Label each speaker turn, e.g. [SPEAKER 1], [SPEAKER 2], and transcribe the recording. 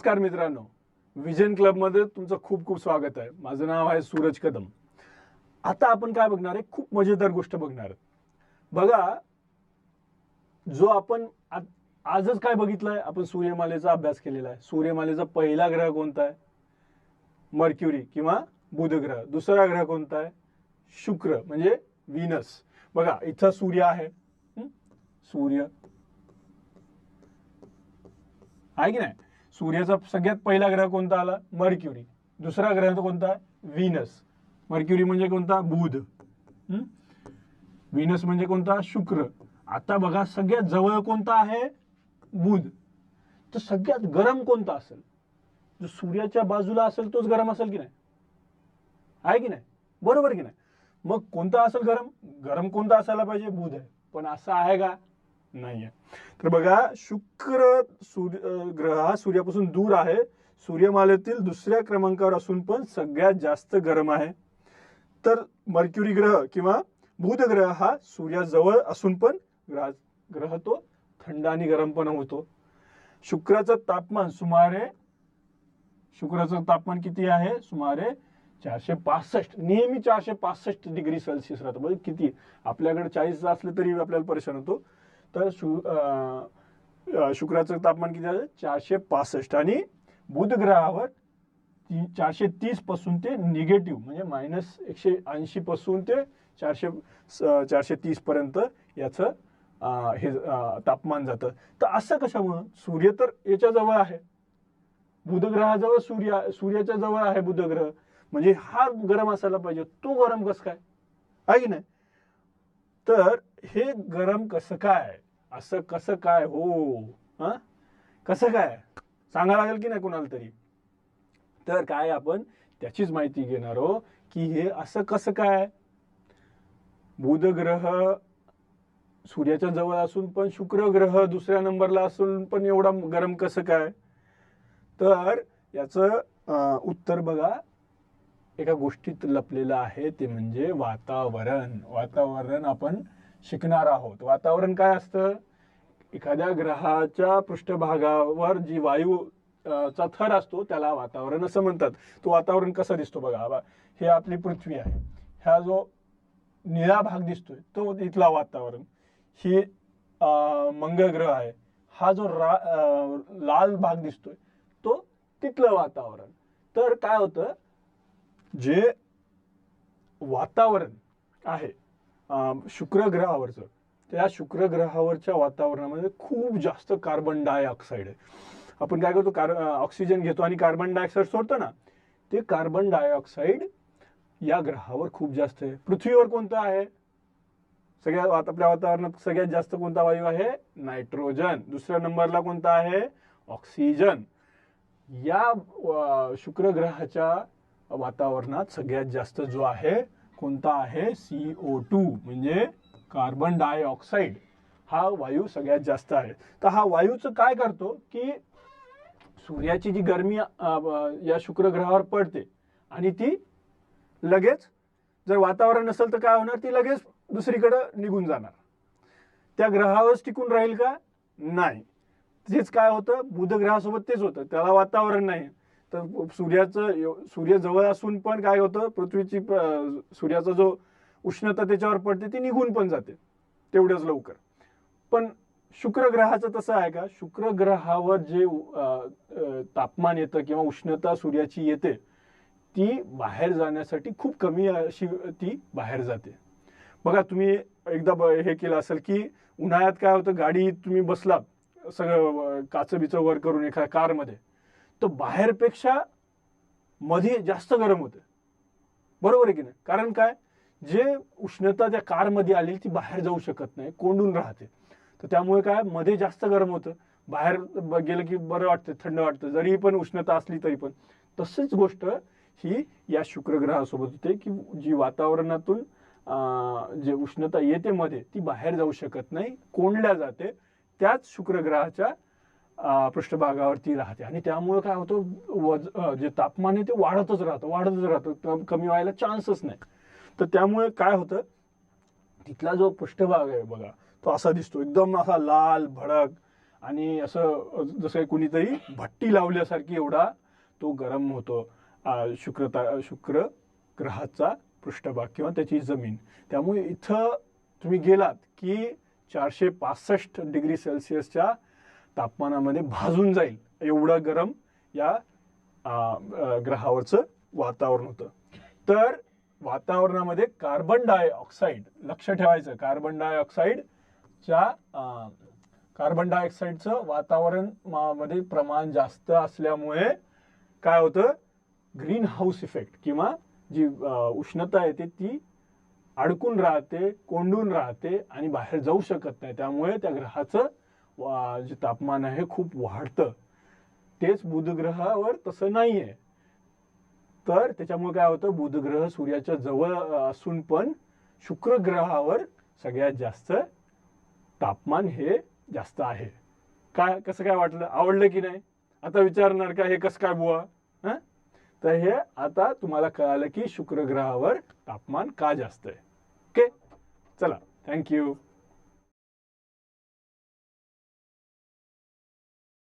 [SPEAKER 1] नमस्कार मित्रांनो, vision club मध्ये तुमचं खूप खूप स्वागत आहे। माझं नाव आहे सूरज कदम। आता आपण काय बघणार आहे, खूप मजेदार गोष्ट बघणार आहोत। बघा, जो आपण आजच काय बघितलंय, आपण सूर्यमालेचा अभ्यास केलेला आहे। सूर्यमालेचा पहिला ग्रह कोणता आहे? मर्क्युरी किंवा बुध ग्रह। दुसरा ग्रह कोणता आहे? शुक्र म्हणजे व्हीनस। बघा, इथं सूर्य आहे, सूर्य आहे की नाही? सूर्याचा सगळ्यात पहिला ग्रह कोणता आला? मर्क्युरी। दुसरा ग्रह कोणता? व्हीनस। मर्क्युरी म्हणजे कोणता? बुध। व्हीनस म्हणजे कोणता? शुक्र। आता बघा, सगळ्यात जवळ कोणता आहे? बुध। तर सगळ्यात गरम कोणता असेल? जो सूर्याच्या बाजूला असेल तोच गरम असेल की नाही? आहे की नाही? बरोबर की नाही? मग कोणता असेल गरम? गरम कोणता असायला पाहिजे? बुध आहे। पण असं आहे का? नाही आहे। तर बघा, शुक्र ग्रह हा सूर्यापासून दूर आहे, सूर्यमालेतील दुसऱ्या क्रमांकावर असून पण सगळ्यात जास्त गरम आहे। तर मर्क्युरी ग्रह किंवा बुध ग्रह हा सूर्याजवळ असून पण ग्रह तो थंड आणि गरम पण होतो। शुक्राचं तापमान किती आहे? सुमारे 465। नेहमी 465 डिग्री सेल्सिअस राहतं। म्हणजे किती? आपल्याकडे 40 असलं तरी आपल्याला परेशान होतो। तर शुक्राचं तापमान किती आहे? 465। आणि बुध ग्रहावर 430 पासून ते निगेटिव्ह म्हणजे -180 पासून ते 430 पर्यंत याचं हे तापमान जातं। तर असं कशामुळं? सूर्य तर याच्या जवळ आहे, बुध ग्रहाजवळ सूर्याच्या जवळ आहे बुध ग्रह, म्हणजे हा गरम असायला पाहिजे। तो गरम कसं काय? आहे की नाही? तर हे गरम कसं काय? असं कसं काय हो? कसं काय सांगायला लागेल की नाही कोणाला तरी? तर काय आपण त्याचीच माहिती घेणार आहोत की हे असं कसं काय? बुध ग्रह सूर्याच्या जवळ असून पण शुक्र ग्रह दुसऱ्या नंबरला असून पण एवढा गरम कसं काय? तर याचं उत्तर बघा, एका गोष्टीत लपलेलं आहे, ते म्हणजे वातावरण। वातावरण आपण शिकणार आहोत। वातावरण काय असतं? एखाद्या ग्रहाच्या पृष्ठभागावर जी वायू चा थर असतो त्याला वातावरण असं म्हणतात। तो वातावरण कसं दिसतो बघा, हे आपली पृथ्वी आहे, हा जो निळा भाग दिसतोय तो इथला वातावरण। ही मंगळ ग्रह आहे, हा जो लाल भाग दिसतोय तो तिथलं वातावरण। तर काय होतं, जे वातावरण आहे शुक्र ग्रहावरचं, त्या शुक्र ग्रहावरच्या वातावरणामध्ये खूप जास्त कार्बन डायऑक्साईड आहे। आपण काय करतो, ऑक्सिजन घेतो आणि कार्बन डायऑक्साईड सोडतो ना, ते कार्बन डायऑक्साईड या ग्रहावर खूप जास्त आहे। पृथ्वीवर कोणतं आहे? आपल्या वातावरणात सगळ्यात जास्त कोणता वायू आहे? नायट्रोजन। दुसऱ्या नंबरला कोणता आहे? ऑक्सिजन। या शुक्र ग्रहाच्या वातावरणात सगळ्यात जास्त जो आहे कोणता आहे? CO2 म्हणजे कार्बन डायऑक्साईड। हा वायू सगळ्यात जास्त आहे। तर हा वायूचं काय करतो की सूर्याची जी गरमी या शुक्र ग्रहावर पडते आणि ती लगेच, जर वातावरण नसेल तर काय होणार? ती लगेच दुसरीकडे निघून जाणार। त्या ग्रहावरच टिकून राहील का? नाही। तेच काय होतं, बुध ग्रहासोबत तेच होतं, त्याला वातावरण नाही। तर सूर्य जवळ असून पण काय होतं, पृथ्वीची सूर्याचा जो उष्णता त्याच्यावर पडते ती निघून पण जाते तेवढ्याच लवकर। पण शुक्र ग्रहाचं तसं आहे का? शुक्र ग्रहावर जे तापमान येतं किंवा उष्णता सूर्याची येते ती बाहेर जाण्यासाठी खूप कमी अशी ती बाहेर जाते। बघा, तुम्ही एकदा हे केलं असेल की उन्हाळ्यात काय होतं, गाडी तुम्ही बसलात सगळं काचबिचं वर करून एखाद्या कारमध्ये, तर बाहेरपेक्षा मध्ये जास्त गरम होतं, बरोबर आहे की नाही? कारण काय, जे उष्णता त्या कारमध्ये आली ती बाहेर जाऊ शकत नाही, कोंडून राहते। तर त्यामुळे काय, मध्ये जास्त गरम होतं, बाहेर गेलं की बरं वाटतं, थंड वाटतं, जरी पण उष्णता असली तरी पण। तशीच गोष्ट ही या शुक्र ग्रहासोबत होते की जी वातावरणातून जे उष्णता येते मध्ये ती बाहेर जाऊ शकत नाही, कोंडल्या जाते, त्याच शुक्र ग्रहाच्या पृष्ठभागावरती राहते। आणि त्यामुळे काय होतं, जे तापमान आहे ते वाढतच राहतं, कमी व्हायला चान्सच नाही। तर त्यामुळे काय होतं, तिथला जो पृष्ठभाग आहे बघा तो असा दिसतो, एकदम असा लाल भडक आणि असं जसं कुणीतरी भट्टी लावल्यासारखी एवढा तो गरम होतो शुक्र ग्रहाचा पृष्ठभाग किंवा त्याची जमीन. त्यामुळे इथं तुम्ही गेलात की 465 डिग्री सेल्सिअसच्या तापमानामध्ये भाजून जाईल एवढं गरम या ग्रहावरचं वातावरण होतं. तर वातावरणामध्ये कार्बन डायऑक्साईड, लक्ष ठेवायचं, कार्बन डायऑक्साईडचं वातावरणामध्ये प्रमाण जास्त असल्यामुळे काय होतं, ग्रीन हाऊस इफेक्ट किंवा जी उष्णता येते ती अडकून राहते, कोंडून राहते आणि बाहेर जाऊ शकत नाही. त्यामुळे त्या ग्रहाचं जे तापमान आहे खूप वाढतं. तेच बुध ग्रहावर तसं नाही आहे. तर त्याच्यामुळे काय होतं, बुध ग्रह सूर्याच्या जवळ असून पण शुक्र ग्रहावर सगळ्यात जास्त तापमान हे जास्त आहे. काय कसं काय वाटलं, आवडलं की नाही? आता विचारणार का हे कसं काय बुवा? तर हे आता तुम्हाला कळालं की शुक्र ग्रहावर तापमान का जास्त आहे. ओके, चला, थँक्यू.